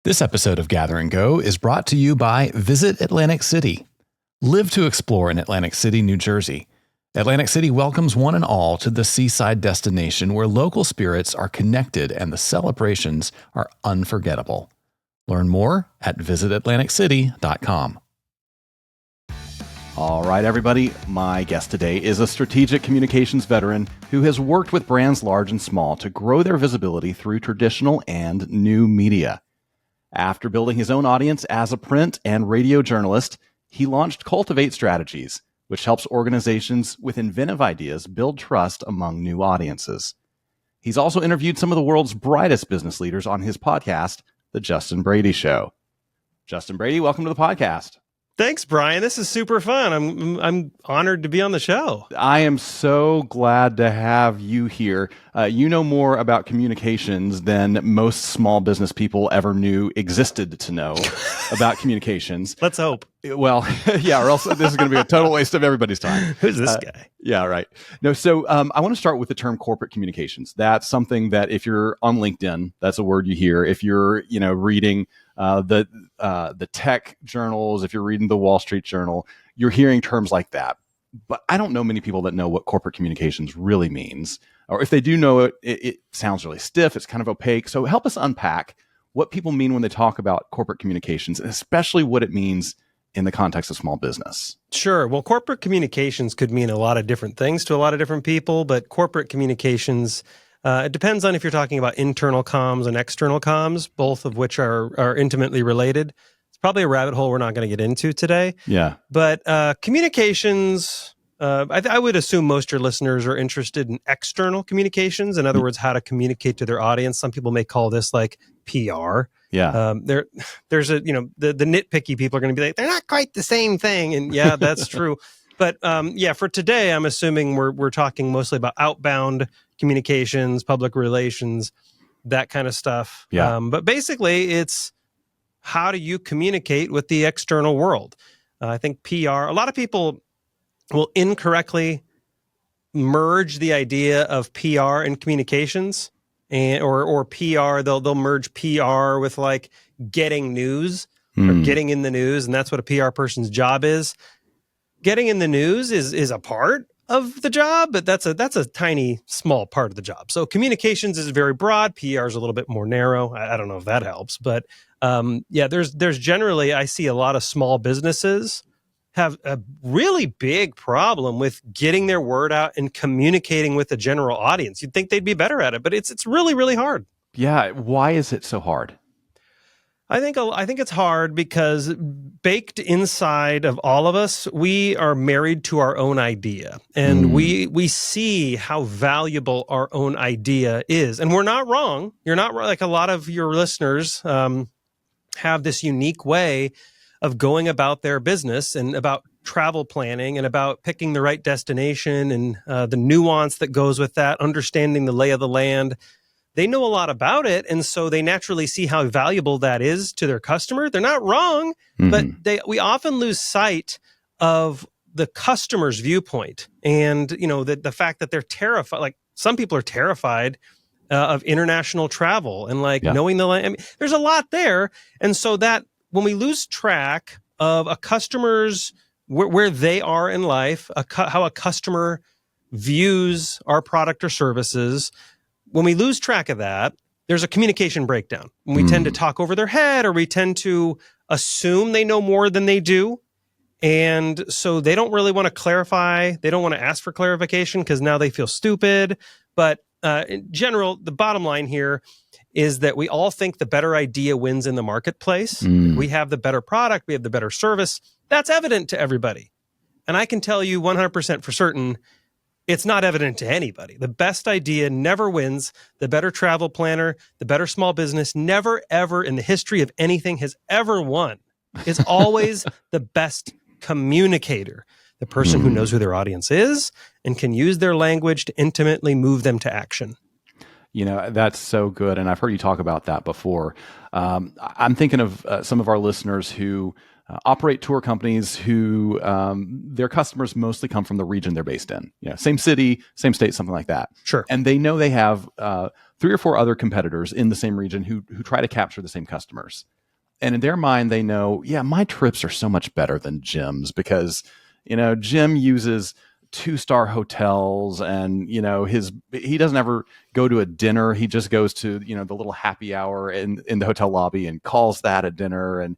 This episode of Gather and Go is brought to you by Visit Atlantic City. Live to explore in Atlantic City, New Jersey. Atlantic City welcomes one and all to the seaside destination where local spirits are connected and the celebrations are unforgettable. Learn more at visitatlanticcity.com. All right, everybody. My guest today is a strategic communications veteran who has worked with brands large and small to grow their visibility through traditional and new media. After building his own audience as a print and radio journalist, he launched Cultivate Strategies, which helps organizations with inventive ideas build trust among new audiences. He's also interviewed some of the world's brightest business leaders on his podcast, The Justin Brady Show. Justin Brady, welcome to the podcast. Thanks, Brian. This is super fun. I'm honored to be on the show. I am so glad to have you here. You know more about communications than most small business people ever knew existed to know about communications. Let's hope. Well, yeah, or else this is going to be a total waste of everybody's time. Who's this guy? Yeah, right. No, so I want to start with the term corporate communications. That's something that if you're on LinkedIn, that's a word you hear. If you're, reading the tech journals, if you're reading the Wall Street Journal, you're hearing terms like that. But I don't know many people that know what corporate communications really means. Or if they do know it, it sounds really stiff. It's kind of opaque. So help us unpack what people mean when they talk about corporate communications, and especially what it means in the context of small business. Sure. Well, corporate communications could mean a lot of different things to a lot of different people, but corporate communications, it depends on if you're talking about internal comms and external comms, both of which are intimately related. It's probably a rabbit hole we're not going to get into today. Yeah. But communications, I would assume most of your listeners are interested in external communications. In other words, how to communicate to their audience. Some people may call this like PR. Yeah. There's the nitpicky people are going to be like, they're not quite the same thing. And yeah, that's true. But for today, I'm assuming we're talking mostly about outbound communications, public relations, that kind of stuff. Yeah. But basically, it's how do you communicate with the external world? I think PR, a lot of people will incorrectly merge the idea of PR and communications. Or PR, they'll merge PR with like getting news or getting in the news, and that's what a PR person's job is. Getting in the news is a part of the job, but that's a tiny, small part of the job. So communications is very broad. PR is a little bit more narrow. I don't know if that helps, but there's generally, I see a lot of small businesses have a really big problem with getting their word out and communicating with the general audience. You'd think they'd be better at it, but it's really, really hard. Yeah. Why is it so hard? I think it's hard because baked inside of all of us, we are married to our own idea, and we see how valuable our own idea is. And we're not wrong. You're not wrong. Like a lot of your listeners have this unique way of going about their business and about travel planning and about picking the right destination and the nuance that goes with that, understanding the lay of the land. They know a lot about it, and so they naturally see how valuable that is to their customer. They're not wrong, but we often lose sight of the customer's viewpoint and the fact that they're terrified. Like some people are terrified of international travel and knowing the land. I mean, there's a lot there, and so that when we lose track of a customer's where they are in life, how a customer views our product or services. When we lose track of that, there's a communication breakdown. We tend to talk over their head, or we tend to assume they know more than they do. And so they don't really want to clarify. They don't want to ask for clarification because now they feel stupid. But in general, the bottom line here is that we all think the better idea wins in the marketplace. We have the better product. We have the better service. That's evident to everybody. And I can tell you 100% for certain, it's not evident to anybody. The best idea never wins. The better travel planner, the better small business, never, ever in the history of anything has ever won. It's always the best communicator, the person who knows who their audience is and can use their language to intimately move them to action. That's so good. And I've heard you talk about that before. I'm thinking of some of our listeners who operate tour companies who their customers mostly come from the region they're based in. Same city, same state, something like that. Sure. And they know they have 3 or 4 other competitors in the same region who try to capture the same customers. And in their mind, they know, my trips are so much better than Jim's because, Jim uses 2-star hotels and, he doesn't ever go to a dinner. He just goes to, the little happy hour in the hotel lobby and calls that a dinner and,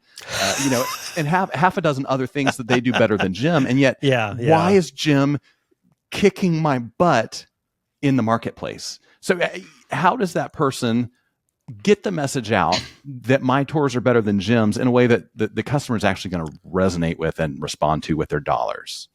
and half a dozen other things that they do better than Jim. And yet, why is Jim kicking my butt in the marketplace? So how does that person get the message out that my tours are better than Jim's in a way that the customer is actually going to resonate with and respond to with their dollars?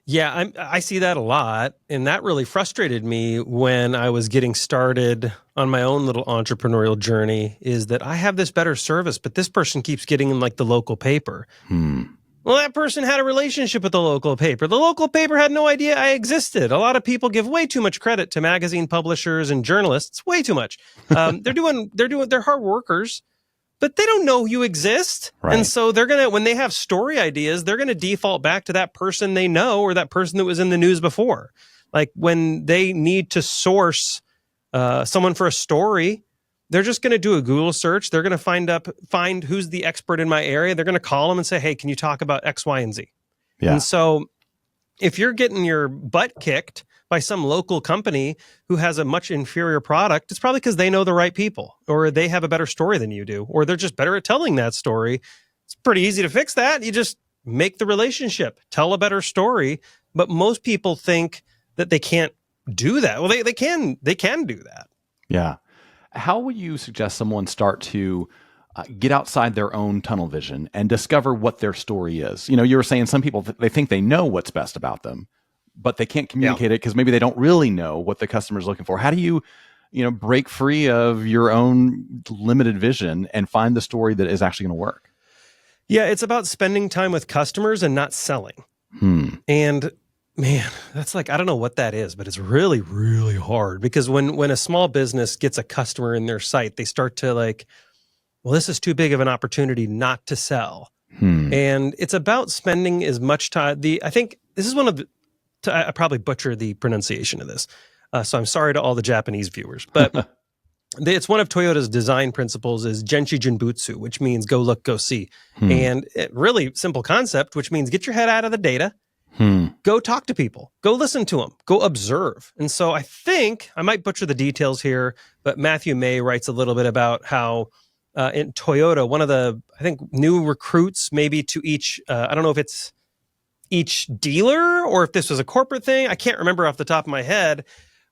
Yeah, I see that a lot. And that really frustrated me when I was getting started on my own little entrepreneurial journey, is that I have this better service, but this person keeps getting in like the local paper. Well, that person had a relationship with the local paper. The local paper had no idea I existed. A lot of people give way too much credit to magazine publishers and journalists. Way too much. They're hard workers, but they don't know you exist. Right. And so when they have story ideas, they're gonna default back to that person they know or that person that was in the news before. Like when they need to source someone for a story, they're just going to do a Google search. They're going to find who's the expert in my area. They're going to call them and say, hey, can you talk about X, Y, and Z? Yeah. And so if you're getting your butt kicked by some local company who has a much inferior product, it's probably because they know the right people, or they have a better story than you do, or they're just better at telling that story. It's pretty easy to fix that. You just make the relationship, tell a better story. But most people think that they can't do that. Well, they can do that. Yeah. How would you suggest someone start to get outside their own tunnel vision and discover what their story is? You were saying some people, they think they know what's best about them, but they can't communicate it because maybe they don't really know what the customer's looking for. How do you break free of your own limited vision and find the story that is actually going to work? Yeah, it's about spending time with customers and not selling. And man, that's like, I don't know what that is, but it's really, really hard because when a small business gets a customer in their site, they start to like, well, this is too big of an opportunity not to sell. And it's about spending as much time. I think this is I probably butcher the pronunciation of this. So I'm sorry to all the Japanese viewers, but it's one of Toyota's design principles is Genshi Jinbutsu, which means go look, go see. And really simple concept, which means get your head out of the data. Go talk to people, go listen to them, go observe. And so I think I might butcher the details here, but Matthew May writes a little bit about how in Toyota, one of the, I think, new recruits maybe to each, I don't know if it's each dealer or if this was a corporate thing. I can't remember off the top of my head,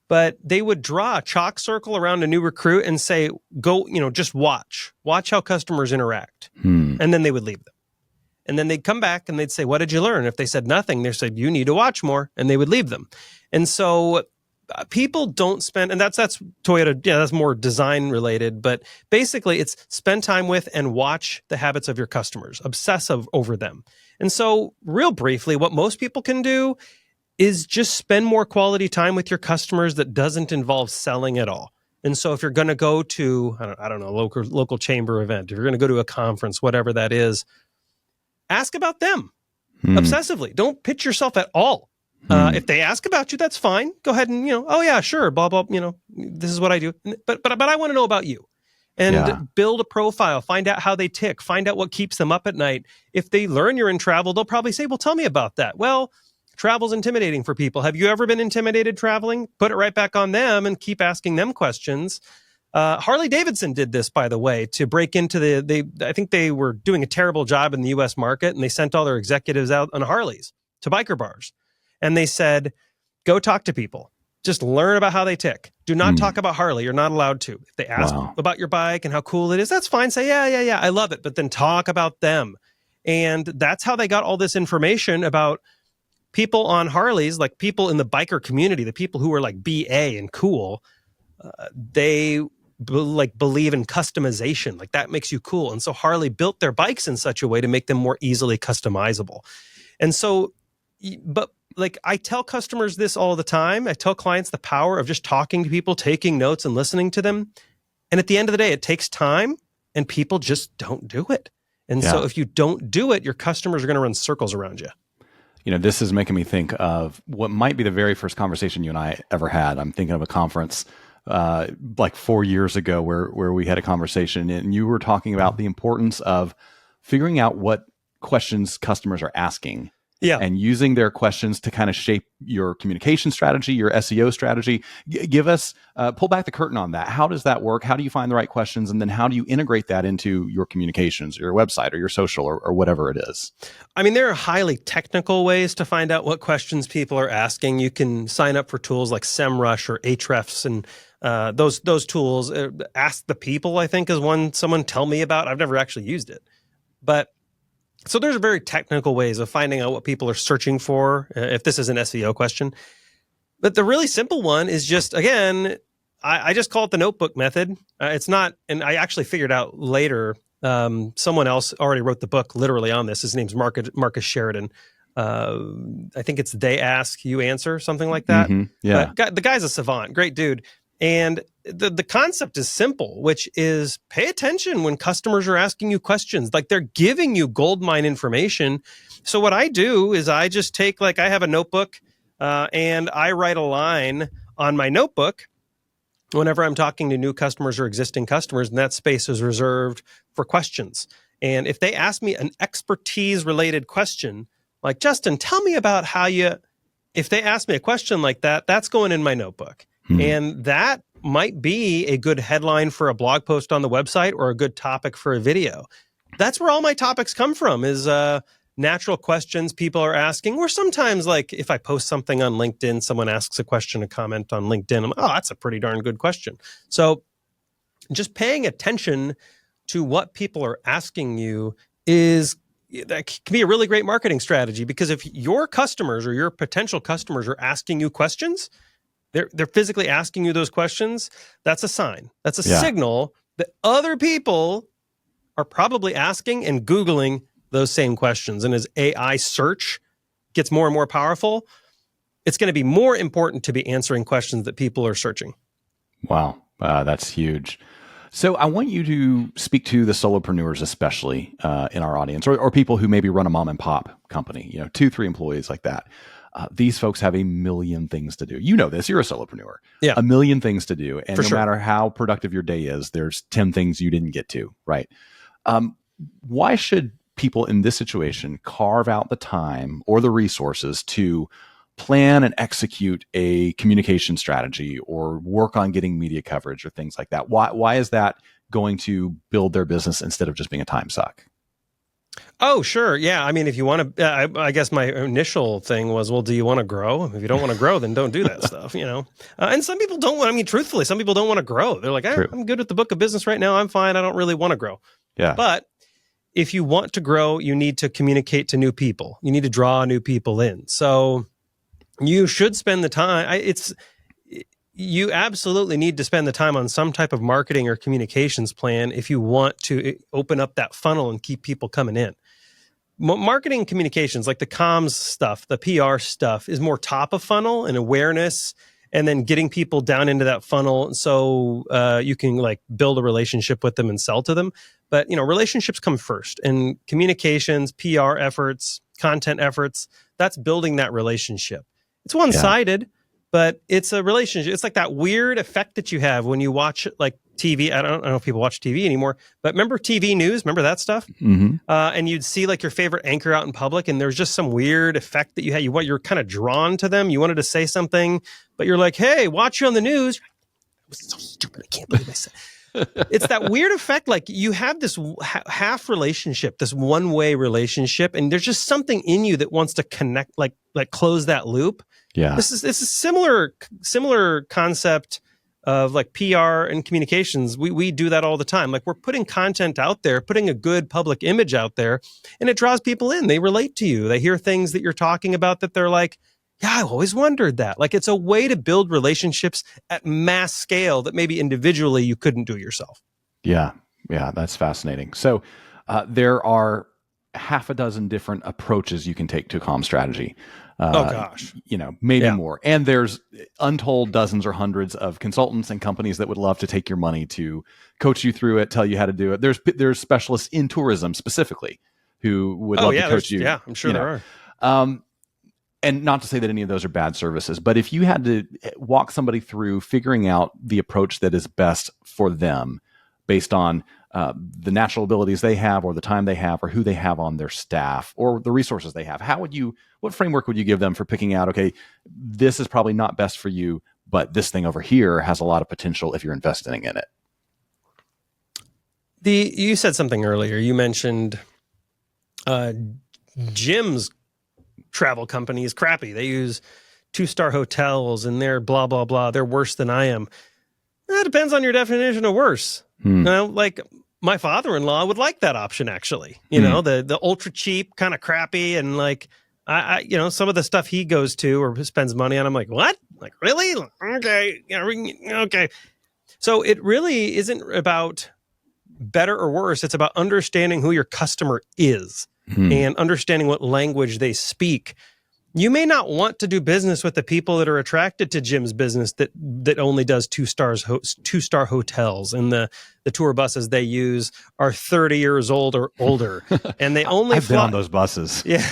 but they would draw a chalk circle around a new recruit and say, go, just watch how customers interact. And then they would leave them. And then they'd come back and they'd say, what did you learn? If they said nothing, they said, you need to watch more. And they would leave them. And so people don't spend, and that's Toyota, that's more design related, but basically it's spend time with and watch the habits of your customers, obsessive over them. And so real briefly, what most people can do is just spend more quality time with your customers that doesn't involve selling at all. And so if you're going to go to, I don't know, local chamber event, if you're going to go to a conference, whatever that is, ask about them obsessively. Don't pitch yourself at all. If they ask about you, that's fine. Go ahead and, oh yeah, sure, blah, blah, this is what I do. But I want to know about you. And build a profile, find out how they tick, find out what keeps them up at night. If they learn you're in travel, they'll probably say, well, tell me about that. Well, travel's intimidating for people. Have you ever been intimidated traveling? Put it right back on them and keep asking them questions. Harley Davidson did this, by the way, to break into I think they were doing a terrible job in the U.S. market, and they sent all their executives out on Harleys to biker bars. And they said, go talk to people. Just learn about how they tick. Do not talk about Harley. You're not allowed to. If they ask about your bike and how cool it is, that's fine. Say, yeah, I love it. But then talk about them. And that's how they got all this information about people on Harleys, like people in the biker community, the people who are like BA and cool. They believe in customization, like that makes you cool. And so Harley built their bikes in such a way to make them more easily customizable. And so, but like I tell customers this all the time. I tell clients the power of just talking to people, taking notes and listening to them. And at the end of the day, it takes time and people just don't do it. And so if you don't do it, your customers are going to run circles around you. This is making me think of what might be the very first conversation you and I ever had. I'm thinking of a conference like 4 years ago where we had a conversation and you were talking about the importance of figuring out what questions customers are asking. Yeah. And using their questions to kind of shape your communication strategy, your SEO strategy. Give us, pull back the curtain on that. How does that work? How do you find the right questions? And then how do you integrate that into your communications, your website or your social or whatever it is? I mean, there are highly technical ways to find out what questions people are asking. You can sign up for tools like SEMrush or Ahrefs and those tools. Ask the People, I think, is one someone tell me about. I've never actually used it. But so there's very technical ways of finding out what people are searching for, if this is an SEO question. But the really simple one is just, again, I just call it the notebook method. It's not, and I actually figured out later, someone else already wrote the book literally on this. His name's Marcus Sheridan. I think it's They Ask, You Answer, something like that. Mm-hmm. Yeah. But the guy's a savant, great dude. And the concept is simple, which is pay attention when customers are asking you questions. Like they're giving you goldmine information. So what I do is I just take, like I have a notebook and I write a line on my notebook whenever I'm talking to new customers or existing customers, and that space is reserved for questions. And if they ask me an expertise related question, like, Justin, tell me about how if they ask me a question like that, that's going in my notebook. And that might be a good headline for a blog post on the website or a good topic for a video. That's where all my topics come from, is natural questions people are asking. Or sometimes, like if I post something on LinkedIn, someone asks a question, a comment on LinkedIn. I'm like, oh, that's a pretty darn good question. So just paying attention to what people are asking you that can be a really great marketing strategy, because if your customers or your potential customers are asking you questions, they're physically asking you those questions, that's a sign. That's a signal that other people are probably asking and Googling those same questions. And as AI search gets more and more powerful, it's going to be more important to be answering questions that people are searching. Wow. That's huge. So I want you to speak to the solopreneurs, especially in our audience, or people who maybe run a mom and pop company, 2-3 employees like that. These folks have a million things to do. You know this. You're a solopreneur. Yeah. A million things to do. And For no sure. matter how productive your day is, there's 10 things you didn't get to, right? Why should people in this situation carve out the time or the resources to plan and execute a communication strategy or work on getting media coverage or things like that? Why is that going to build their business instead of just being a time suck? Oh, sure. Yeah. I mean, if you want to, I guess my initial thing was, well, do you want to grow? If you don't want to grow, then don't do that stuff, And some people don't want, truthfully, some people don't want to grow. They're like, I'm good with the book of business right now. I'm fine. I don't really want to grow. Yeah. But if you want to grow, you need to communicate to new people. You need to draw new people in. So you should spend the time. You absolutely need to spend the time on some type of marketing or communications plan if you want to open up that funnel and keep people coming in. Marketing communications, like the comms stuff, the PR stuff, is more top of funnel and awareness, and then getting people down into that funnel so you can like build a relationship with them and sell to them. But relationships come first, and communications, PR efforts, content efforts, that's building that relationship. It's one-sided. But it's a relationship. It's like that weird effect that you have when you watch like TV. I don't know if people watch TV anymore, but remember TV news? Remember that stuff? Mm-hmm. And you'd see like your favorite anchor out in public, and there's just some weird effect that you had. You're kind of drawn to them. You wanted to say something, but you're like, "Hey, watch you on the news." It was so stupid. I can't believe I said. It's that weird effect. Like you have this half relationship, this one-way relationship, and there's just something in you that wants to connect, like close that loop. Yeah. This is a similar concept of like PR and communications. We do that all the time. Like we're putting content out there, putting a good public image out there, and it draws people in. They relate to you. They hear things that you're talking about that they're like, yeah, I've always wondered that. Like it's a way to build relationships at mass scale that maybe individually you couldn't do yourself. Yeah. That's fascinating. So there are half a dozen different approaches you can take to a comm strategy. Oh gosh. Maybe more. And there's untold dozens or hundreds of consultants and companies that would love to take your money to coach you through it, tell you how to do it. There's specialists in tourism specifically who would love to coach you. Yeah, I'm sure there are. And not to say that any of those are bad services, but if you had to walk somebody through figuring out the approach that is best for them based on the natural abilities they have or the time they have or who they have on their staff or the resources they have, what framework would you give them for picking out, okay, this is probably not best for you, but this thing over here has a lot of potential if you're investing in it? You said something earlier. You mentioned Jim's travel company is crappy. They use 2-star hotels and they're blah, blah, blah. They're worse than I am. That depends on your definition of worse. Like my father-in-law would like that option, actually. The ultra cheap, kind of crappy, and like I some of the stuff he goes to or spends money on, I'm like, what? Like, really? Okay, okay. So it really isn't about better or worse. It's about understanding who your customer is and understanding what language they speak. You may not want to do business with the people that are attracted to Jim's business that only does 2-star hotels, and the tour buses they use are 30 years old or older, and they only I've been on those buses. Yeah,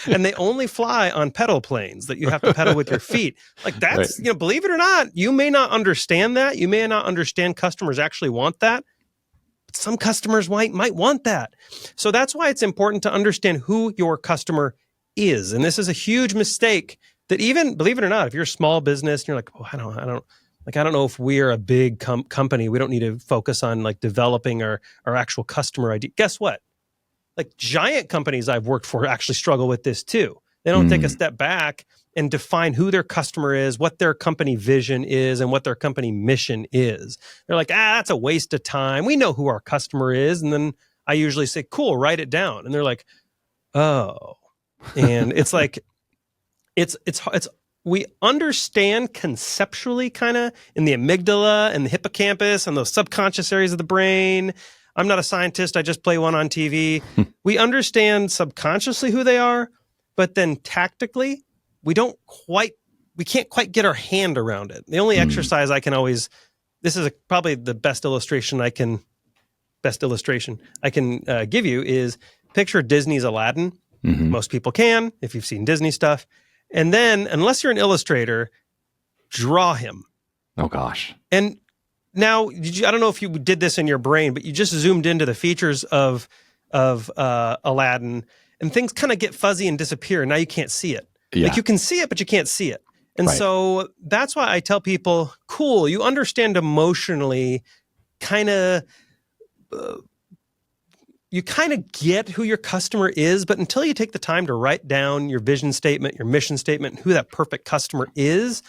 and they only fly on pedal planes that you have to pedal with your feet. Like that's Right. Believe it or not, you may not understand that. You may not understand customers actually want that. Some customers might want that. So that's why it's important to understand who your customer is. And this is a huge mistake that even, believe it or not, if you're a small business and you're like, I don't know if we're a big company, we don't need to focus on like developing our actual customer ID. Guess what? Like giant companies I've worked for actually struggle with this too. They don't take a step back and define who their customer is, what their company vision is, and what their company mission is. They're like, that's a waste of time. We know who our customer is. And then I usually say, cool, write it down. And they're like, oh. And it's like, it's we understand conceptually kind of in the amygdala and the hippocampus and those subconscious areas of the brain. I'm not a scientist. I just play one on TV. We understand subconsciously who they are, but then tactically, we can't quite get our hand around it. The only exercise I can always, this is probably the best illustration I can give you is picture Disney's Aladdin. Most people can, if you've seen Disney stuff. And then, unless you're an illustrator, draw him. Oh, gosh. And now, I don't know if you did this in your brain, but you just zoomed into the features of Aladdin, and things kind of get fuzzy and disappear. And now you can't see it. Yeah. Like you can see it, but you can't see it. And so that's why I tell people, cool, you understand emotionally, you kind of get who your customer is, but until you take the time to write down your vision statement, your mission statement, and who that perfect customer is,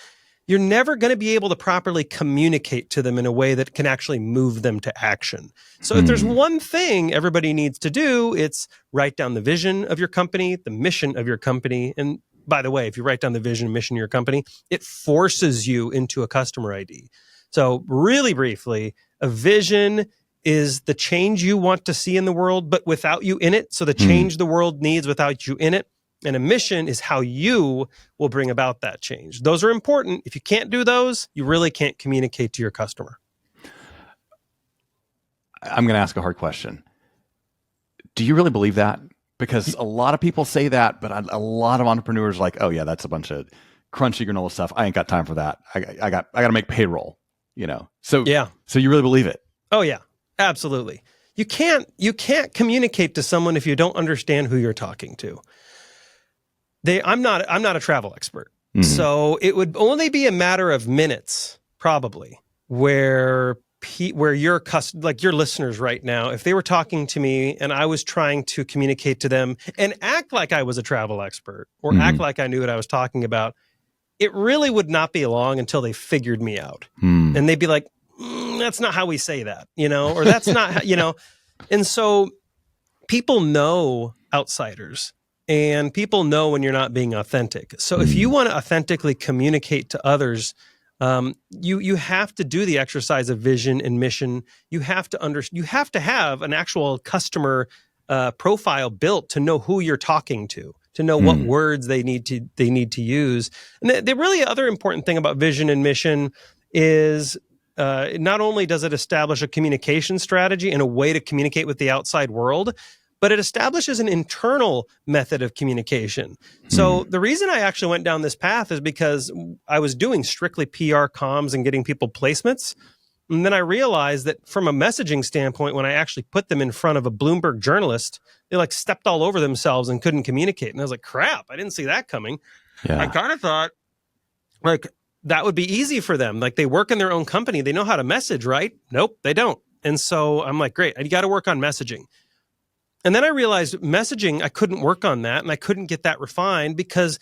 you're never going to be able to properly communicate to them in a way that can actually move them to action. So if there's one thing everybody needs to do, it's write down the vision of your company, the mission of your company. And by the way, if you write down the vision and mission of your company, it forces you into a customer ID. So really briefly, a vision is the change you want to see in the world, but without you in it. So the change the world needs without you in it. And a mission is how you will bring about that change. Those are important. If you can't do those, you really can't communicate to your customer. I'm going to ask a hard question. Do you really believe that? Because a lot of people say that, but a lot of entrepreneurs are like, oh yeah, that's a bunch of crunchy granola stuff. I ain't got time for that. I got to make payroll, So yeah. So you really believe it? Oh yeah, absolutely. You can't communicate to someone if you don't understand who you're talking to. I'm not a travel expert. So it would only be a matter of minutes, probably, where your listeners right now, if they were talking to me and I was trying to communicate to them and act like I was a travel expert or act like I knew what I was talking about, it really would not be long until they figured me out. And they'd be like, that's not how we say that, or that's not how, And so people know outsiders. And people know when you're not being authentic. So if you want to authentically communicate to others, you have to do the exercise of vision and mission. You have to have an actual customer profile built to know who you're talking to. to know what words they need to use. And the really other important thing about vision and mission is not only does it establish a communication strategy and a way to communicate with the outside world, but it establishes an internal method of communication. So the reason I actually went down this path is because I was doing strictly PR comms and getting people placements. And then I realized that from a messaging standpoint, when I actually put them in front of a Bloomberg journalist, they like stepped all over themselves and couldn't communicate. And I was like, crap, I didn't see that coming. Yeah. I kind of thought like that would be easy for them. Like they work in their own company. They know how to message, right? Nope, they don't. And so I'm like, great, you got to work on messaging. And then I realized messaging, I couldn't work on that and I couldn't get that refined because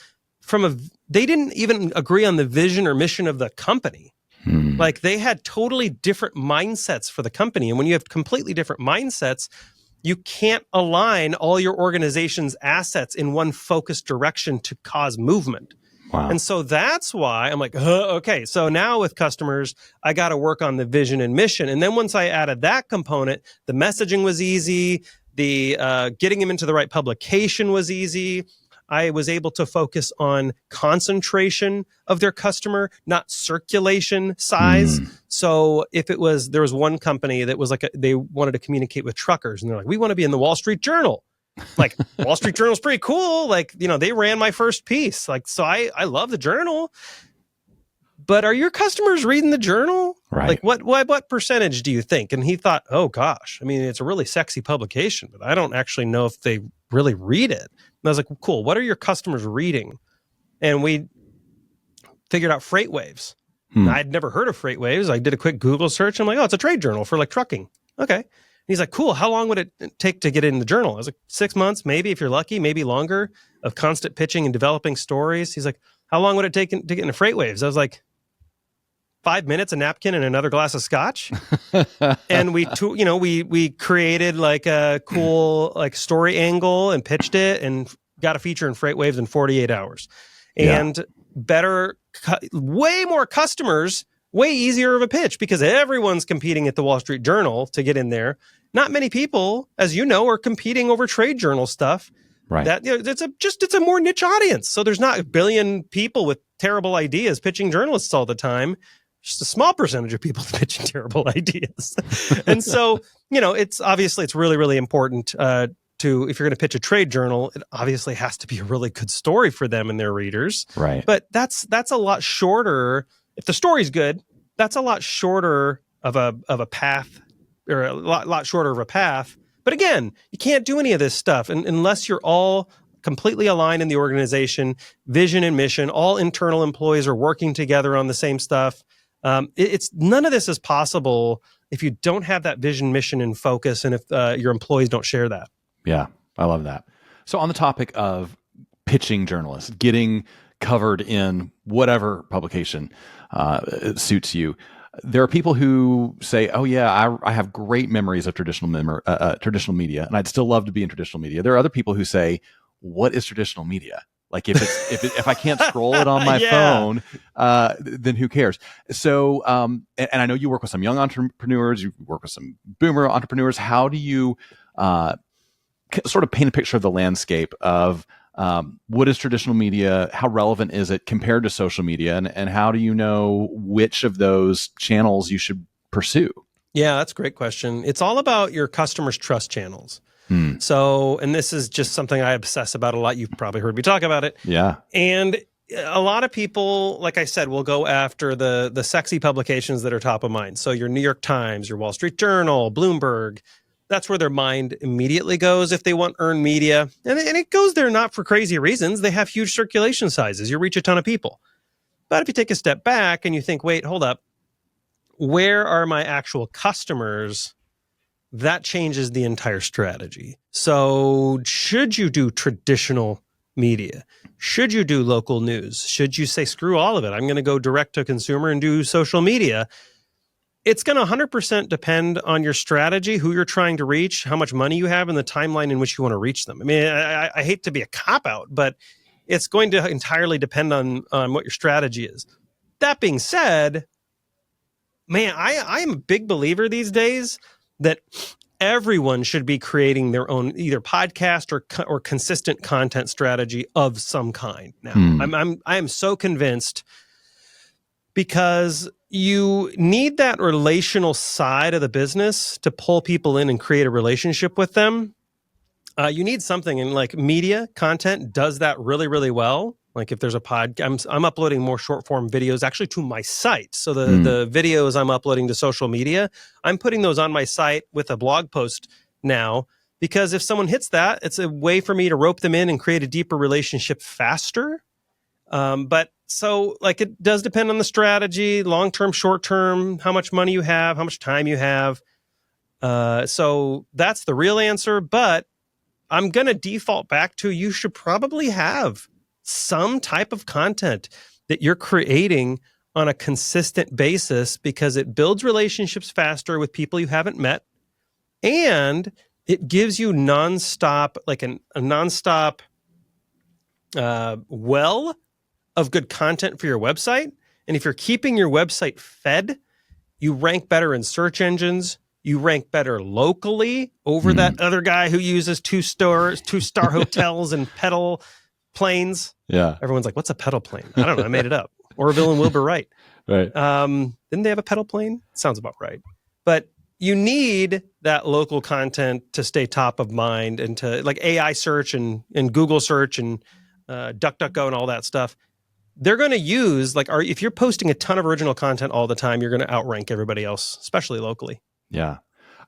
they didn't even agree on the vision or mission of the company. Like they had totally different mindsets for the company. And when you have completely different mindsets, you can't align all your organization's assets in one focused direction to cause movement. Wow. And so that's why I'm like, okay, so now with customers, I got to work on the vision and mission. And then once I added that component, the messaging was easy. The getting them into the right publication was easy. I was able to focus on concentration of their customer, not circulation size. So if there was one company that was they wanted to communicate with truckers and they're like, we want to be in the Wall Street Journal. Like Wall Street Journal's pretty cool. Like, they ran my first piece. Like, so I love the journal, but are your customers reading the journal? Right. Like what percentage do you think? And he thought, oh gosh, I mean, it's a really sexy publication, but I don't actually know if they really read it. And I was like, well, cool. What are your customers reading? And we figured out Freight Waves. I'd never heard of Freight Waves. I did a quick Google search. I'm like, oh, it's a trade journal for like trucking. Okay. And he's like, cool. How long would it take to get in the journal? I was like, 6 months, maybe if you're lucky, maybe longer, of constant pitching and developing stories. He's like, how long would it take to get into Freight Waves? I was like, 5 minutes, a napkin, and another glass of scotch. And we created like a cool like story angle and pitched it and got a feature in Freight Waves in 48 hours. And way more customers, way easier of a pitch because everyone's competing at the Wall Street Journal to get in there. Not many people, as you know, are competing over trade journal stuff. Right. That it's a more niche audience. So there's not a billion people with terrible ideas pitching journalists all the time. Just a small percentage of people pitching terrible ideas. And so, it's really, really important if you're going to pitch a trade journal, it obviously has to be a really good story for them and their readers. Right. But that's a lot shorter. If the story's good, that's a lot shorter of a path, or a lot shorter of a path. But again, you can't do any of this stuff unless you're all completely aligned in the organization, vision and mission, all internal employees are working together on the same stuff. It's none of this is possible if you don't have that vision, mission, and focus, and if your employees don't share that. Yeah, I love that. So on the topic of pitching journalists, getting covered in whatever publication suits you, there are people who say, "Oh yeah, I have great memories of traditional media, and I'd still love to be in traditional media." There are other people who say, "What is traditional media?" Like if I can't scroll it on my phone, then who cares? So, and I know you work with some young entrepreneurs, you work with some boomer entrepreneurs. How do you sort of paint a picture of the landscape of what is traditional media? How relevant is it compared to social media? And how do you know which of those channels you should pursue? Yeah, that's a great question. It's all about your customers' trust channels. So, and this is just something I obsess about a lot. You've probably heard me talk about it. Yeah. And a lot of people, like I said, will go after the sexy publications that are top of mind. So your New York Times, your Wall Street Journal, Bloomberg, that's where their mind immediately goes if they want earned media. And it goes there not for crazy reasons. They have huge circulation sizes. You reach a ton of people. But if you take a step back and you think, wait, hold up, where are my actual customers? That changes the entire strategy. So should you do traditional media? Should you do local news? Should you say, screw all of it, I'm going to go direct to consumer and do social media? It's going to 100% depend on your strategy, who you're trying to reach, how much money you have, and the timeline in which you want to reach them. I mean, I hate to be a cop-out, but it's going to entirely depend on what your strategy is. That being said, man, I am a big believer these days that everyone should be creating their own either podcast or consistent content strategy of some kind. Now, I am so convinced, because you need that relational side of the business to pull people in and create a relationship with them. You need something, and like media content does that really, really well. Like if there's a I'm uploading more short form videos actually to my site. So the videos I'm uploading to social media, I'm putting those on my site with a blog post now, because if someone hits that, it's a way for me to rope them in and create a deeper relationship faster. But so like it does depend on the strategy, long-term, short-term, how much money you have, how much time you have. So that's the real answer, but I'm going to default back to you should probably have some type of content that you're creating on a consistent basis, because it builds relationships faster with people you haven't met. And it gives you nonstop, like a nonstop well of good content for your website. And if you're keeping your website fed, you rank better in search engines. You rank better locally over that other guy who uses two-star hotels and pedal planes. Yeah. Everyone's like, what's a pedal plane? I don't know. I made it up. Orville and Wilbur Wright. Right. Didn't they have a pedal plane? Sounds about right. But you need that local content to stay top of mind, and to like AI search and Google search and DuckDuckGo and all that stuff. They're going to use, like, if you're posting a ton of original content all the time, you're going to outrank everybody else, especially locally. Yeah.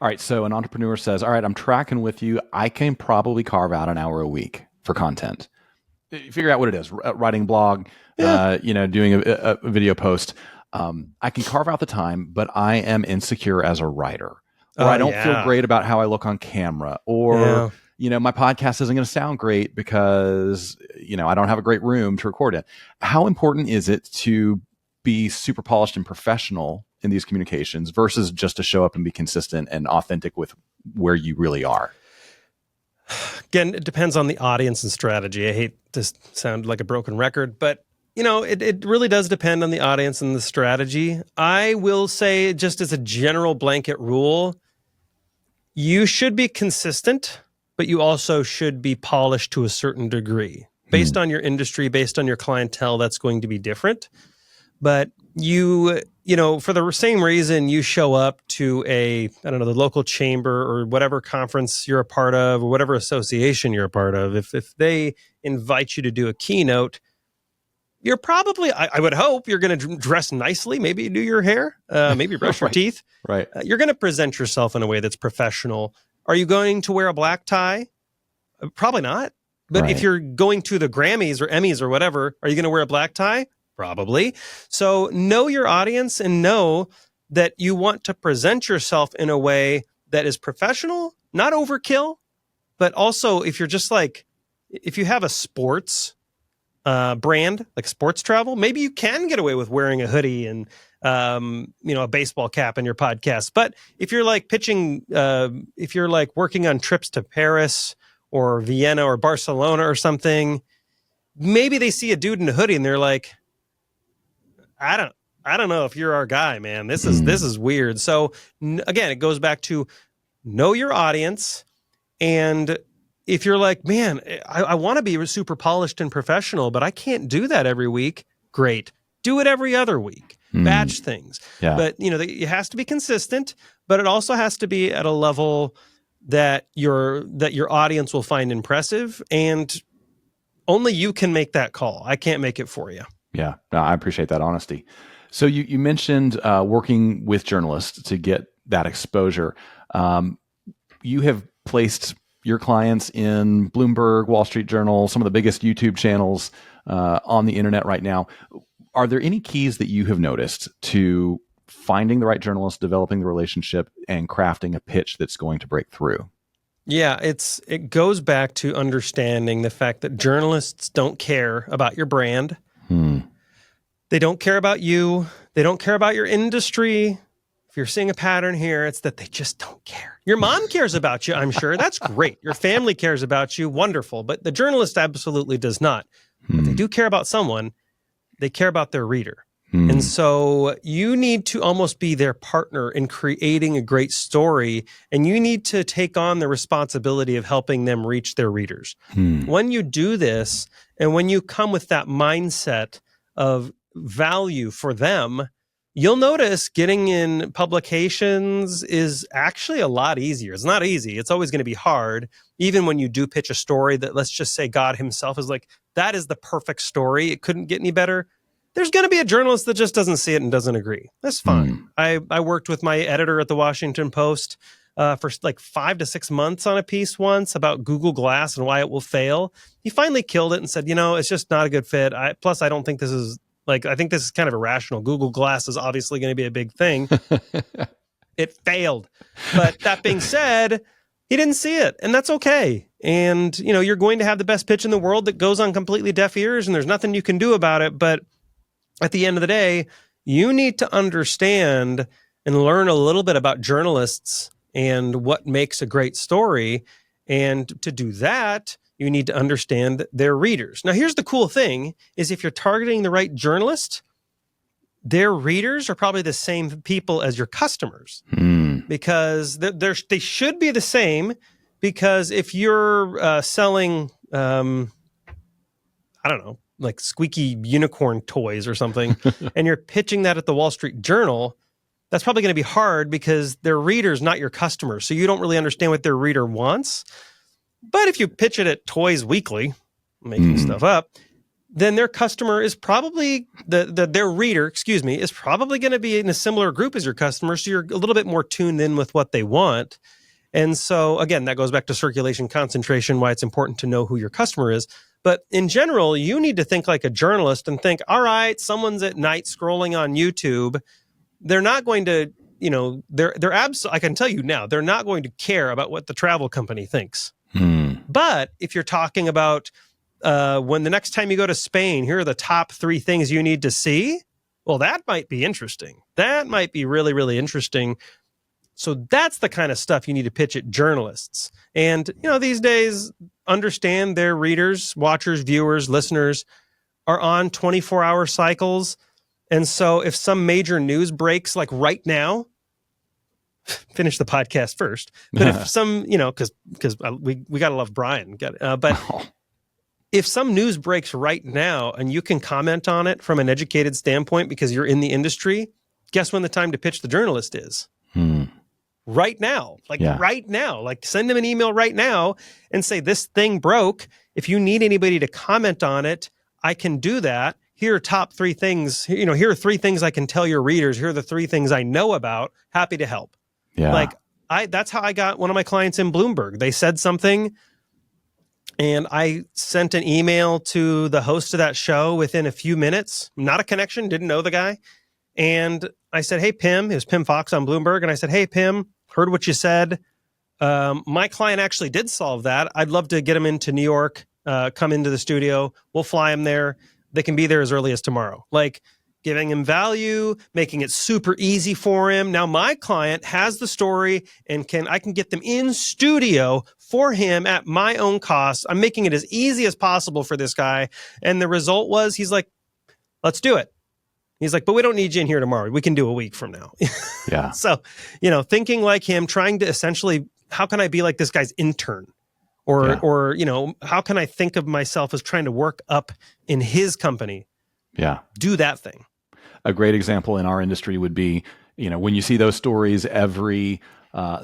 All right. So an entrepreneur says, all right, I'm tracking with you. I can probably carve out an hour a week for content. Figure out what it is. Writing a blog, doing a video post. I can carve out the time, but I am insecure as a writer, or I don't feel great about how I look on camera, or, my podcast isn't going to sound great because, I don't have a great room to record it. How important is it to be super polished and professional in these communications versus just to show up and be consistent and authentic with where you really are? Again, it depends on the audience and strategy. I hate to sound like a broken record, but it really does depend on the audience and the strategy. I will say, just as a general blanket rule, you should be consistent, but you also should be polished to a certain degree. Based on your industry, based on your clientele, that's going to be different. But for the same reason you show up to the local chamber or whatever conference you're a part of, or whatever association you're a part of, if they invite you to do a keynote, you're probably, I would hope, you're going to dress nicely, maybe do your hair, maybe brush your teeth. Right. You're going to present yourself in a way that's professional. Are you going to wear a black tie? Probably not. But if you're going to the Grammys or Emmys or whatever, are you going to wear a black tie? Probably. So know your audience and know that you want to present yourself in a way that is professional, not overkill, but also if you're just like, if you have a sports brand, like sports travel, maybe you can get away with wearing a hoodie and, a baseball cap in your podcast. But if you're like pitching, if you're like working on trips to Paris or Vienna or Barcelona or something, maybe they see a dude in a hoodie and they're like, I don't know if you're our guy, man. This is weird. So again, it goes back to know your audience. And if you're like, man, I want to be super polished and professional, but I can't do that every week. Great. Do it every other week. Batch things. Yeah. But it has to be consistent, but it also has to be at a level that your audience will find impressive, and only you can make that call. I can't make it for you. Yeah, no, I appreciate that honesty. So you mentioned working with journalists to get that exposure. You have placed your clients in Bloomberg, Wall Street Journal, some of the biggest YouTube channels on the internet right now. Are there any keys that you have noticed to finding the right journalist, developing the relationship, and crafting a pitch that's going to break through? Yeah, it goes back to understanding the fact that journalists don't care about your brand. They don't care about you. They don't care about your industry. If you're seeing a pattern here, it's that they just don't care. Your mom cares about you, I'm sure. That's great. Your family cares about you. Wonderful. But the journalist absolutely does not. But they do care about someone. They care about their reader. And so you need to almost be their partner in creating a great story, and you need to take on the responsibility of helping them reach their readers. When you do this, and when you come with that mindset of value for them, you'll notice getting in publications is actually a lot easier. It's not easy. It's always going to be hard. Even when you do pitch a story that, let's just say, God himself is like, that is the perfect story. It couldn't get any better. There's going to be a journalist that just doesn't see it and doesn't agree. That's fine. I worked with my editor at the Washington Post for like 5 to 6 months on a piece once about Google Glass and why it will fail. He finally killed it and said, it's just not a good fit. Plus, I don't think this is I think this is kind of irrational. Google Glass is obviously going to be a big thing. It failed. But that being said, he didn't see it, and that's okay. And, you're going to have the best pitch in the world that goes on completely deaf ears, and there's nothing you can do about it. But at the end of the day, you need to understand and learn a little bit about journalists and what makes a great story. And to do that, you need to understand their readers. Now, here's the cool thing is if you're targeting the right journalist, their readers are probably the same people as your customers because they should be the same. Because if you're selling, I don't know, like squeaky unicorn toys or something, and you're pitching that at the Wall Street Journal, that's probably going to be hard because their readers, not your customers. So you don't really understand what their reader wants. But if you pitch it at Toys Weekly, making stuff up, then their customer is probably their reader, is probably going to be in a similar group as your customer. So you're a little bit more tuned in with what they want. And so again, that goes back to circulation concentration, why it's important to know who your customer is. But in general, you need to think like a journalist and think, all right, someone's at night scrolling on YouTube. They're not going to, they're I can tell you now, they're not going to care about what the travel company thinks. But if you're talking about when the next time you go to Spain, here are the top 3 things you need to see. Well, that might be interesting. That might be really, really interesting. So that's the kind of stuff you need to pitch at journalists. And, these days, understand their readers, watchers, viewers, listeners are on 24-hour cycles. And so if some major news breaks, like right now, finish the podcast first. But if some, because we got to love Brian. But if some news breaks right now and you can comment on it from an educated standpoint because you're in the industry, guess when the time to pitch the journalist is? Right now. Right now. Like send them an email right now and say, this thing broke. If you need anybody to comment on it, I can do that. Here are top 3 things. Here are 3 things I can tell your readers. Here are the 3 things I know about. Happy to help. Yeah. That's how I got one of my clients in Bloomberg. They said something and I sent an email to the host of that show within a few minutes. Not a connection, didn't know the guy. And I said, hey, Pim, it was Pim Fox on Bloomberg. And I said, hey, Pim, heard what you said. My client actually did solve that. I'd love to get him into New York, come into the studio. We'll fly him there. They can be there as early as tomorrow. Giving him value, making it super easy for him. Now my client has the story and I can get them in studio for him at my own cost. I'm making it as easy as possible for this guy. And the result was he's like, let's do it. He's like, but we don't need you in here tomorrow. We can do a week from now. Yeah. So, thinking like him, trying to essentially, how can I be like this guy's intern? Or how can I think of myself as trying to work up in his company? Yeah. Do that thing. A great example in our industry would be, when you see those stories every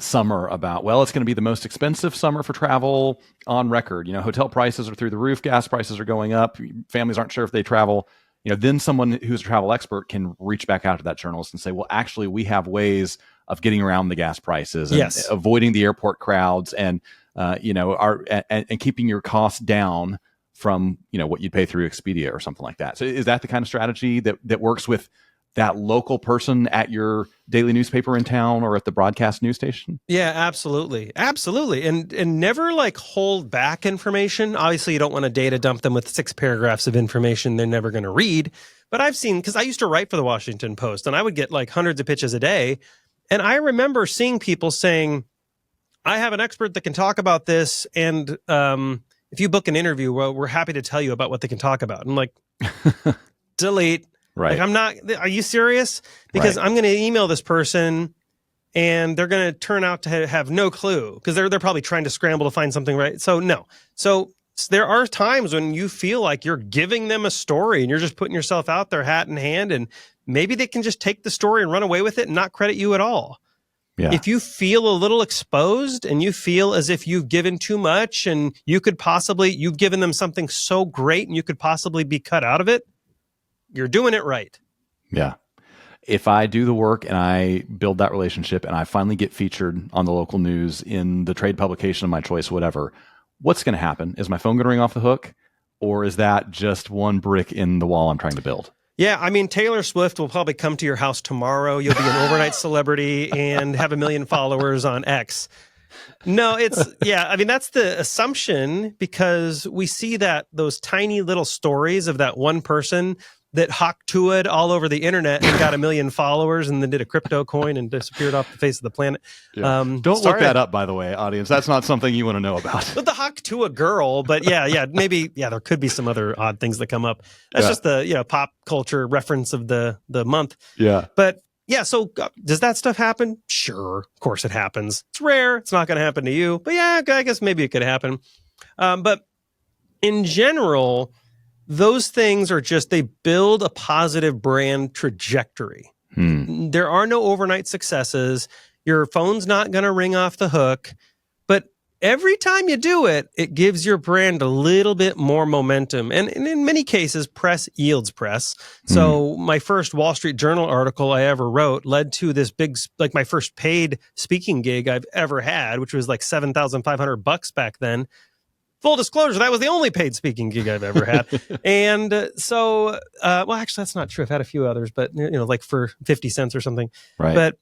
summer about, it's going to be the most expensive summer for travel on record. Hotel prices are through the roof. Gas prices are going up. Families aren't sure if they travel. Then someone who's a travel expert can reach back out to that journalist and say, well, actually, we have ways of getting around the gas prices and avoiding the airport crowds and, and keeping your costs down from, what you'd pay through Expedia or something like that. So is that the kind of strategy that works with that local person at your daily newspaper in town or at the broadcast news station? Yeah, absolutely. Absolutely. And never hold back information. Obviously, you don't want to data dump them with 6 paragraphs of information they're never going to read. But I've seen, because I used to write for the Washington Post and I would get hundreds of pitches a day. And I remember seeing people saying, I have an expert that can talk about this. And if you book an interview, we're happy to tell you about what they can talk about. I'm like, delete. Right. Like, I'm not, are you serious? Because I'm going to email this person and they're going to turn out to have no clue because they're probably trying to scramble to find something, right? So no. So there are times when you feel like you're giving them a story and you're just putting yourself out there hat in hand, and maybe they can just take the story and run away with it and not credit you at all. Yeah. If you feel a little exposed and you feel as if you've given too much and you've given them something so great and you could possibly be cut out of it, you're doing it right. Yeah. If I do the work and I build that relationship and I finally get featured on the local news in the trade publication of my choice, whatever, what's going to happen? Is my phone going to ring off the hook? Or is that just one brick in the wall I'm trying to build? Yeah, I mean, Taylor Swift will probably come to your house tomorrow. You'll be an overnight celebrity and have 1 million followers on X. No, I mean, that's the assumption, because we see that those tiny little stories of that one person that hawked to it all over the internet and got 1 million followers and then did a crypto coin and disappeared off the face of the planet. Yeah. Don't look that up, by the way, audience. That's not something you want to know about. But the hawk to a girl, but maybe there could be some other odd things that come up. That's just the pop culture reference of the month. Yeah. But yeah, so does that stuff happen? Sure, of course it happens. It's rare. It's not going to happen to you. But yeah, I guess maybe it could happen. But in general, those things are they build a positive brand trajectory. There are no overnight successes. Your phone's not going to ring off the hook. But every time you do it, it gives your brand a little bit more momentum. And in many cases, press yields press. So my first Wall Street Journal article I ever wrote led to this big, like my first paid speaking gig I've ever had, which was like $7,500 back then. Full disclosure, that was the only paid speaking gig I've ever had. And well, actually, that's not true. I've had a few others, but like for 50 cents or something. Right. But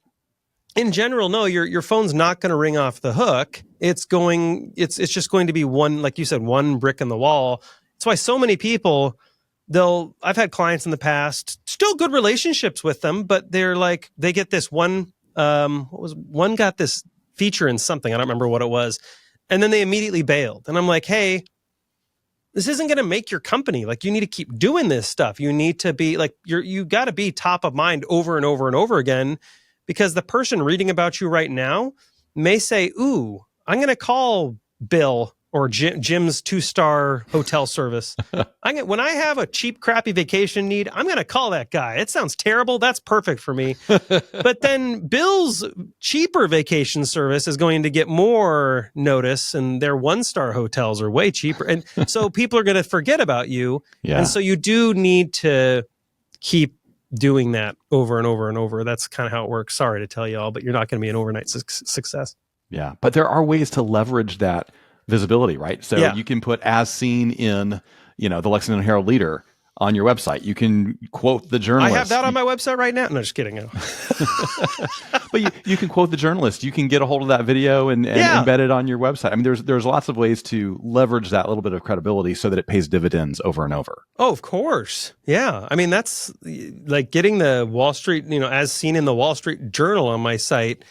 in general, no, your phone's not going to ring off the hook. It's just going to be one, like you said, one brick in the wall. That's why so many people, I've had clients in the past, still good relationships with them, but they're like, they get this one got this feature in something. I don't remember what it was. And then they immediately bailed. And I'm like, hey, this isn't going to make your company. Like, you need to keep doing this stuff. You need to be like, you got to be top of mind over and over and over again, because the person reading about you right now may say, ooh, I'm going to call Bill or Jim's 2-star hotel service. When I have a cheap, crappy vacation need, I'm going to call that guy. It sounds terrible. That's perfect for me. But then Bill's cheaper vacation service is going to get more notice, and their 1-star hotels are way cheaper. And so people are going to forget about you. Yeah. And so you do need to keep doing that over and over and over. That's kind of how it works. Sorry to tell you all, but you're not going to be an overnight success. Yeah. But there are ways to leverage that visibility, right? So you can put as seen in, the Lexington Herald Leader on your website. You can quote the journalist. I have that on my website right now. No, just kidding. But you can quote the journalist. You can get a hold of that video and embed it on your website. I mean, there's lots of ways to leverage that little bit of credibility so that it pays dividends over and over. Oh, of course. Yeah. I mean, that's like getting the Wall Street, as seen in the Wall Street Journal on my site,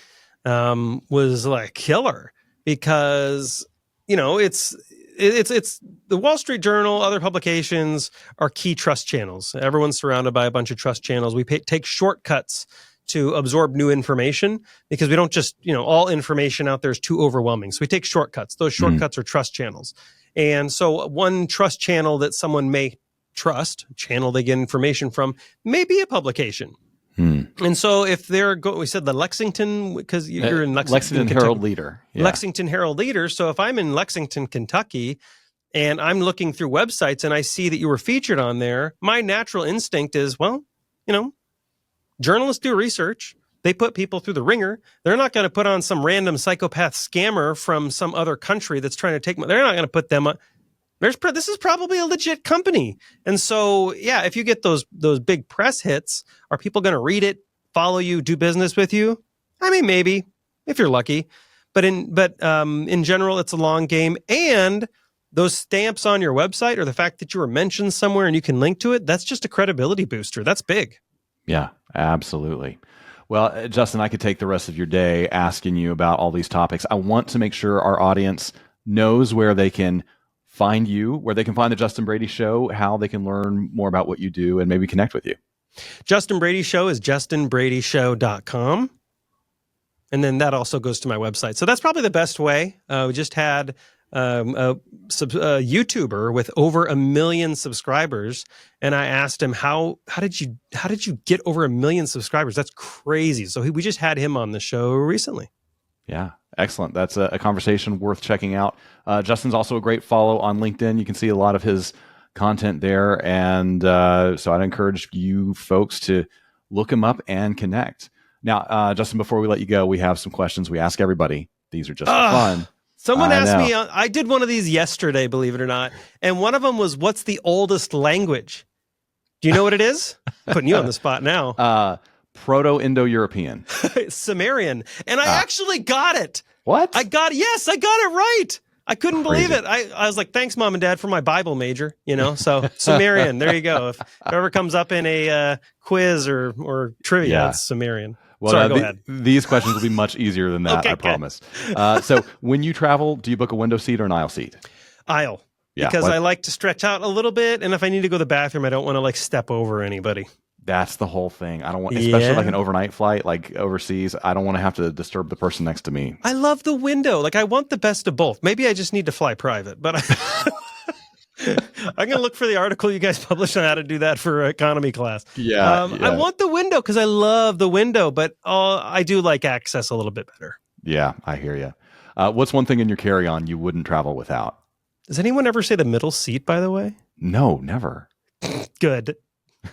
was like killer, because it's the Wall Street Journal, other publications are key trust channels. Everyone's surrounded by a bunch of trust channels. We take shortcuts to absorb new information, because we don't just, all information out there is too overwhelming. So we take shortcuts. Those shortcuts are trust channels. And so one trust channel that someone may trust, channel they get information from, may be a publication. And so if we said the Lexington, because you're in Lexington Herald Leader. Yeah. Lexington Herald Leader. So if I'm in Lexington, Kentucky, and I'm looking through websites and I see that you were featured on there, my natural instinct is, well, journalists do research. They put people through the ringer. They're not going to put on some random psychopath scammer from some other country that's trying to take. They're not going to put them on. This is probably a legit company. And so, yeah, if you get those big press hits, are people going to read it, follow you, do business with you? I mean, maybe, if you're lucky. But in general, it's a long game. And those stamps on your website, or the fact that you were mentioned somewhere and you can link to it, that's just a credibility booster. That's big. Yeah, absolutely. Well, Justin, I could take the rest of your day asking you about all these topics. I want to make sure our audience knows where they can find you, where they can find the Justin Brady Show, how they can learn more about what you do, and maybe connect with you. Justin Brady Show is justinbradyshow.com. And then that also goes to my website. So that's probably the best way. We just had a YouTuber with over 1 million subscribers, and I asked him how did you get over 1 million subscribers? That's crazy. So we just had him on the show recently. Yeah, excellent. That's a conversation worth checking out. Justin's also a great follow on LinkedIn. You can see a lot of his content there, and so I'd encourage you folks to look him up and connect. Now, Justin, before we let you go, we have some questions we ask everybody. These are just for fun. Someone asked me, I did one of these yesterday, believe it or not, and one of them was, what's the oldest language? Do you know what it is? Putting you on the spot now. Proto-Indo-European. Sumerian. And I actually got it. What? Yes, I got it right. I couldn't believe it. I was like, thanks, Mom and Dad, for my Bible major. So Sumerian, there you go. If it ever comes up in a quiz or trivia, it's Sumerian. Well, sorry, go ahead. These questions will be much easier than that, I promise. So when you travel, do you book a window seat or an aisle seat? Aisle. Because I like to stretch out a little bit, and if I need to go to the bathroom, I don't want to step over anybody. That's the whole thing. I don't want, especially like an overnight flight, like overseas, I don't want to have to disturb the person next to me. I love the window. I want the best of both. Maybe I just need to fly private, but I'm going to look for the article you guys published on how to do that for economy class. I want the window because I love the window, but I do like access a little bit better. Yeah, I hear you. What's one thing in your carry-on you wouldn't travel without? Does anyone ever say the middle seat, by the way? No, never. Good.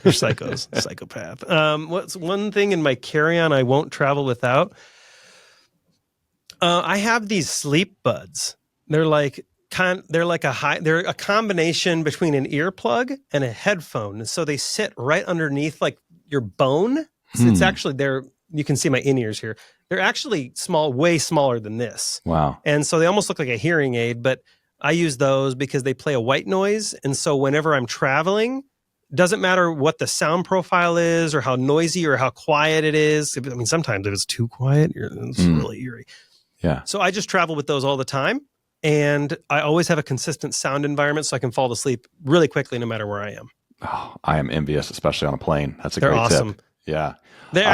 You're psychos, psychopath. What's one thing in my carry-on I won't travel without? I have these sleep buds. They're a combination between an earplug and a headphone. So they sit right underneath your bone. It's actually you can see my in-ears here. They're actually small, way smaller than this. Wow. And so they almost look like a hearing aid, but I use those because they play a white noise. And so whenever I'm traveling, doesn't matter what the sound profile is or how noisy or how quiet it is. I mean, sometimes if it's too quiet, it's really eerie. Yeah. So I just travel with those all the time. And I always have a consistent sound environment so I can fall asleep really quickly no matter where I am. Oh, I am envious, especially on a plane. That's a great awesome tip. Yeah. They're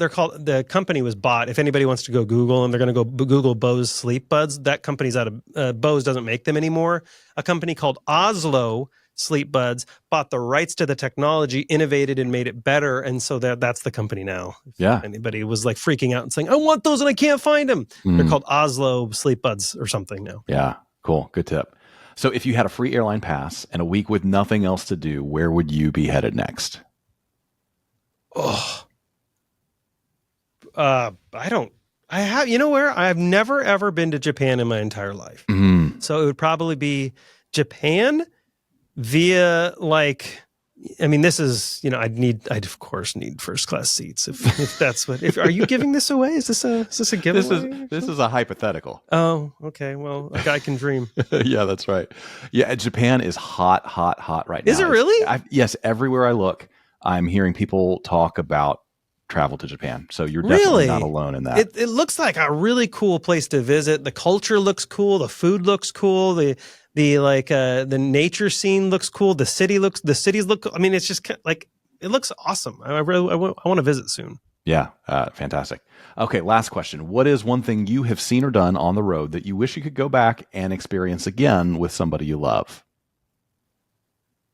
called, the company was bought. If anybody wants to go Google them, they're going to go Google Bose Sleep Buds. That company's out of, Bose doesn't make them anymore. A company called Oslo Sleep Buds bought the rights to the technology, innovated and made it better. And so that's the company now. Yeah. If anybody was freaking out and saying, I want those and I can't find them. They're called Oslo Sleep Buds or something now. Yeah. Cool. Good tip. So if you had a free airline pass and a week with nothing else to do, where would you be headed next? I've never ever been to Japan in my entire life. So it would probably be Japan via this is, I'd of course need first class seats if that's what, are you giving this away? Is this a giveaway? This is a hypothetical. Oh, okay. Well, a guy can dream. Yeah, that's right. Yeah. Japan is hot right now. Is it really? Yes. Everywhere I look, I'm hearing people talk about travel to Japan. So you're definitely not alone in that. It looks like a really cool place to visit. The culture looks cool. The food looks cool. The nature scene looks cool. The cities look, it's just it looks awesome. I want to visit soon. Yeah. Fantastic. Okay. Last question. What is one thing you have seen or done on the road that you wish you could go back and experience again with somebody you love?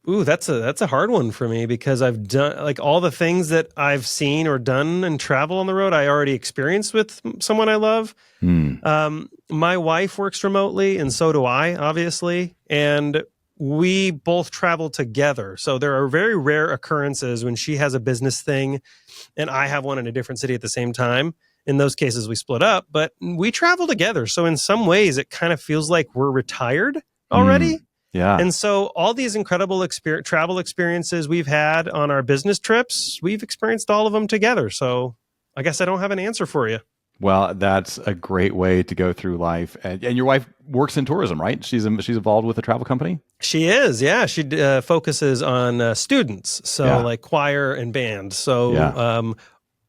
Ooh, that's a hard one for me because I've done all the things that I've seen or done and travel on the road. I already experienced with someone I love. My wife works remotely and so do I, obviously. And we both travel together. So there are very rare occurrences when she has a business thing and I have one in a different city at the same time. In those cases, we split up, but we travel together. So in some ways, it kind of feels like we're retired already. Yeah. And so all these incredible travel experiences we've had on our business trips, we've experienced all of them together. So I guess I don't have an answer for you. Well, that's a great way to go through life. And your wife works in tourism, right? She's involved with a travel company? She is, yeah. She focuses on students, so choir and band. So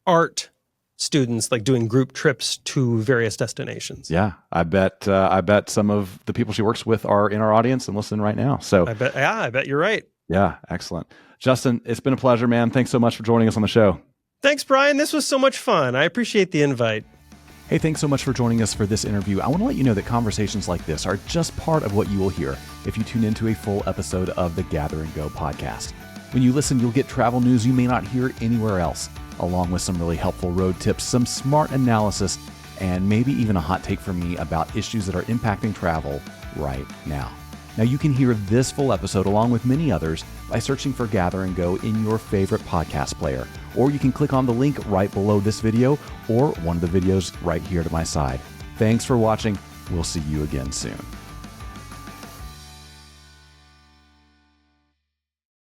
art students doing group trips to various destinations. Yeah, I bet some of the people she works with are in our audience and listening right now. So I bet you're right. Yeah, excellent. Justin, it's been a pleasure, man. Thanks so much for joining us on the show. Thanks, Brian. This was so much fun. I appreciate the invite. Hey, thanks so much for joining us for this interview. I want to let you know that conversations like this are just part of what you will hear if you tune into a full episode of the Gather and Go podcast. When you listen, you'll get travel news you may not hear anywhere else, along with some really helpful road tips, some smart analysis, and maybe even a hot take from me about issues that are impacting travel right now. Now, you can hear this full episode along with many others by searching for Gather and Go in your favorite podcast player, or you can click on the link right below this video or one of the videos right here to my side. Thanks for watching. We'll see you again soon.